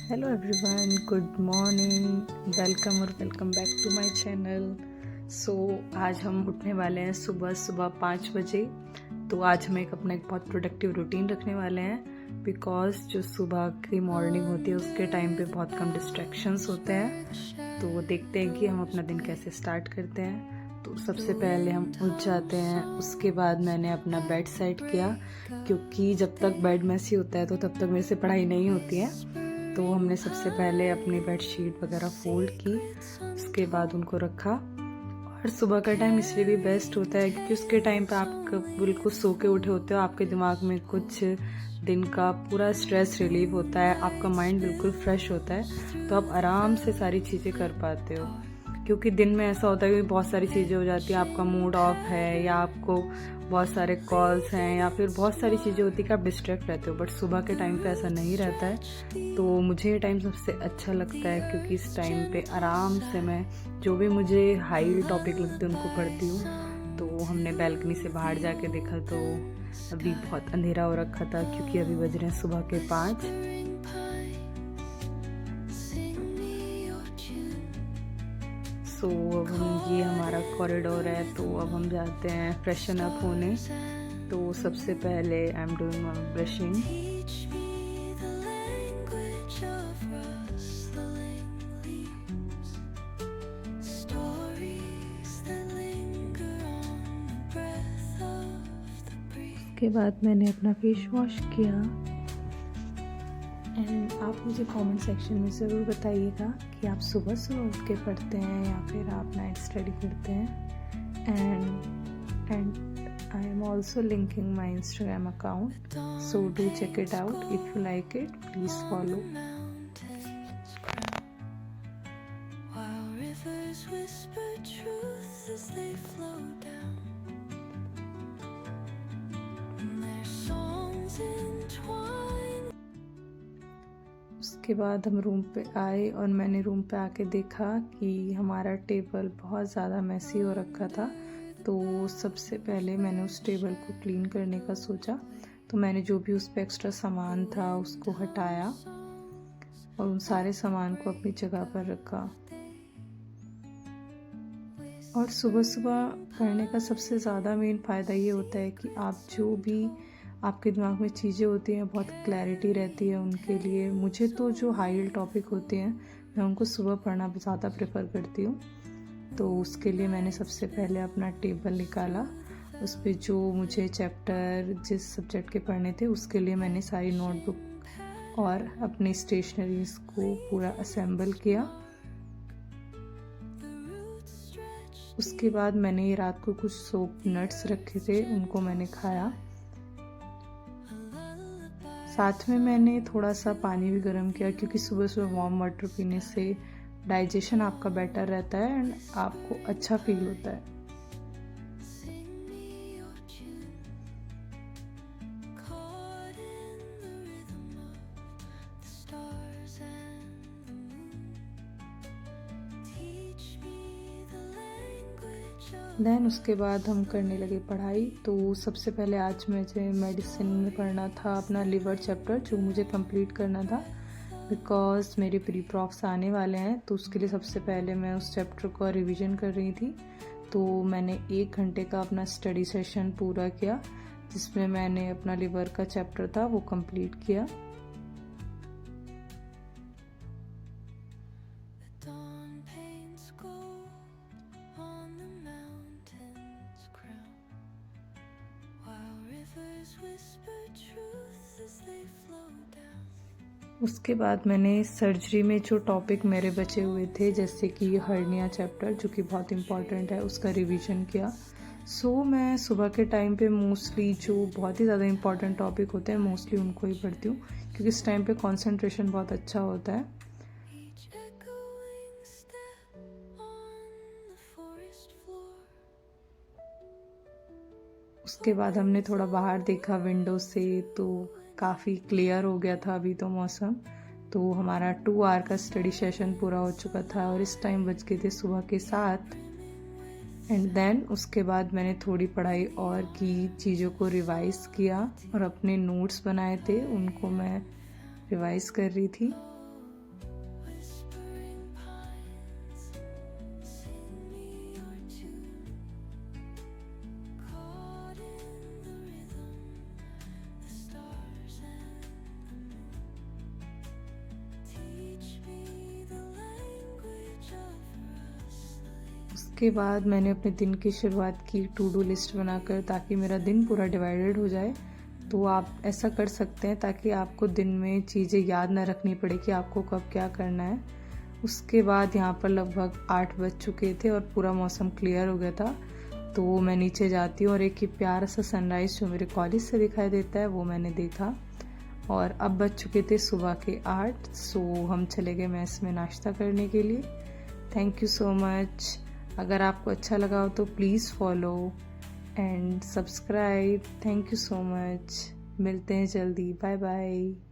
Hello everyone, good morning, welcome और welcome back to my channel. आज हम उठने वाले हैं सुबह सुबह 5 बजे। तो आज हम अपना एक बहुत प्रोडक्टिव रूटीन रखने वाले हैं बिकॉज जो सुबह की मॉर्निंग होती है उसके टाइम पे बहुत कम डिस्ट्रैक्शंस होते हैं। तो देखते हैं कि हम अपना दिन कैसे स्टार्ट करते हैं। तो सबसे पहले हम उठ जाते हैं, उसके बाद मैंने अपना बेड सेट किया क्योंकि जब तक बेड मैसी होता है तो तब तक मेरे से पढ़ाई नहीं होती है। तो हमने सबसे पहले अपनी बेडशीट वगैरह फोल्ड की, उसके बाद उनको रखा। और सुबह का टाइम इसलिए भी बेस्ट होता है क्योंकि उसके टाइम पे आप बिल्कुल सो के उठे होते हो, आपके दिमाग में कुछ दिन का पूरा स्ट्रेस रिलीव होता है, आपका माइंड बिल्कुल फ्रेश होता है, तो आप आराम से सारी चीज़ें कर पाते हो। क्योंकि दिन में ऐसा होता है कि बहुत सारी चीज़ें हो जाती हैं, आपका मूड ऑफ है या आपको बहुत सारे कॉल्स हैं या फिर बहुत सारी चीज़ें होती है कि आप डिस्ट्रैक्ट रहते हो। बट सुबह के टाइम पे ऐसा नहीं रहता है। तो मुझे ये टाइम सबसे अच्छा लगता है क्योंकि इस टाइम पे आराम से मैं जो भी मुझे हाई टॉपिक लगते हैं उनको पढ़ती हूँ। तो हमने बैल्कनी से बाहर जाके देखा तो अभी बहुत अंधेरा हो रखा था क्योंकि अभी बज रहे हैं सुबह के 5। अब ये हमारा कॉरिडोर है, तो अब हम जाते हैं फ्रेशन अप होने। तो सबसे पहले I am doing my brushing. उसके बाद मैंने अपना फेस वॉश किया। एंड आप मुझे कमेंट सेक्शन में ज़रूर बताइएगा कि आप सुबह सुबह उठ के पढ़ते हैं या फिर आप नाइट स्टडी करते हैं। And I am also linking my Instagram account, so do check it out. If you like it please follow. उसके बाद हम रूम पे आए और मैंने रूम पे आके देखा कि हमारा टेबल बहुत ज़्यादा मैसी हो रखा था। तो सबसे पहले मैंने उस टेबल को क्लीन करने का सोचा। तो मैंने जो भी उस पर एक्स्ट्रा सामान था उसको हटाया और उन सारे सामान को अपनी जगह पर रखा। और सुबह सुबह पढ़ने का सबसे ज़्यादा मेन फ़ायदा ये होता है कि आप जो भी आपके दिमाग में चीज़ें होती हैं बहुत क्लैरिटी रहती है उनके लिए। मुझे तो जो हाई टॉपिक होते हैं मैं उनको सुबह पढ़ना ज़्यादा प्रेफर करती हूँ। तो उसके लिए मैंने सबसे पहले अपना टेबल निकाला, उस पर जो मुझे चैप्टर जिस सब्जेक्ट के पढ़ने थे उसके लिए मैंने सारी नोटबुक और अपनी स्टेशनरीज को पूरा असेंबल किया। उसके बाद मैंने ये रात को कुछ सोप नट्स रखे थे, उनको मैंने खाया। साथ में मैंने थोड़ा सा पानी भी गर्म किया क्योंकि सुबह सुबह वार्म वाटर पीने से डाइजेशन आपका बेटर रहता है एंड आपको अच्छा फील होता है। देन उसके बाद हम करने लगे पढ़ाई। तो सबसे पहले आज मुझे मेडिसिन में पढ़ना था अपना लिवर चैप्टर जो मुझे कंप्लीट करना था बिकॉज मेरे प्री प्रॉफ्स आने वाले हैं। तो उसके लिए सबसे पहले मैं उस चैप्टर को रिवीजन कर रही थी। तो मैंने 1 घंटे का अपना स्टडी सेशन पूरा किया जिसमें मैंने अपना लिवर का चैप्टर था वो कंप्लीट किया। उसके बाद मैंने सर्जरी में जो टॉपिक मेरे बचे हुए थे जैसे कि हर्निया चैप्टर जो कि बहुत इम्पॉर्टेंट है उसका रिवीजन किया। मैं सुबह के टाइम पे मोस्टली जो बहुत ही ज़्यादा इम्पॉर्टेंट टॉपिक होते हैं मोस्टली उनको ही पढ़ती हूँ क्योंकि इस टाइम पे कंसंट्रेशन बहुत अच्छा होता है। उसके बाद हमने थोड़ा बाहर देखा विंडो से तो काफ़ी क्लियर हो गया था अभी तो मौसम। तो हमारा 2 आवर का स्टडी सेशन पूरा हो चुका था और इस टाइम बज गए थे सुबह के 7। एंड देन उसके बाद मैंने थोड़ी पढ़ाई और की, चीज़ों को रिवाइज़ किया और अपने नोट्स बनाए थे उनको मैं रिवाइज़ कर रही थी। उसके बाद मैंने अपने दिन की शुरुआत की टू डू लिस्ट बनाकर, ताकि मेरा दिन पूरा डिवाइडेड हो जाए। तो आप ऐसा कर सकते हैं ताकि आपको दिन में चीज़ें याद ना रखनी पड़े कि आपको कब क्या करना है। उसके बाद यहाँ पर लगभग 8 बज चुके थे और पूरा मौसम क्लियर हो गया था। तो मैं नीचे जाती हूँ और एक ये प्यारा सा सनराइज़ जो मेरे कॉलेज से दिखाई देता है वो मैंने देखा। और अब बज चुके थे सुबह के 8। सो हम चले गए मेस में नाश्ता करने के लिए। Thank you so much. अगर आपको अच्छा लगा हो तो please follow and subscribe. Thank you so much. मिलते हैं जल्दी। Bye bye.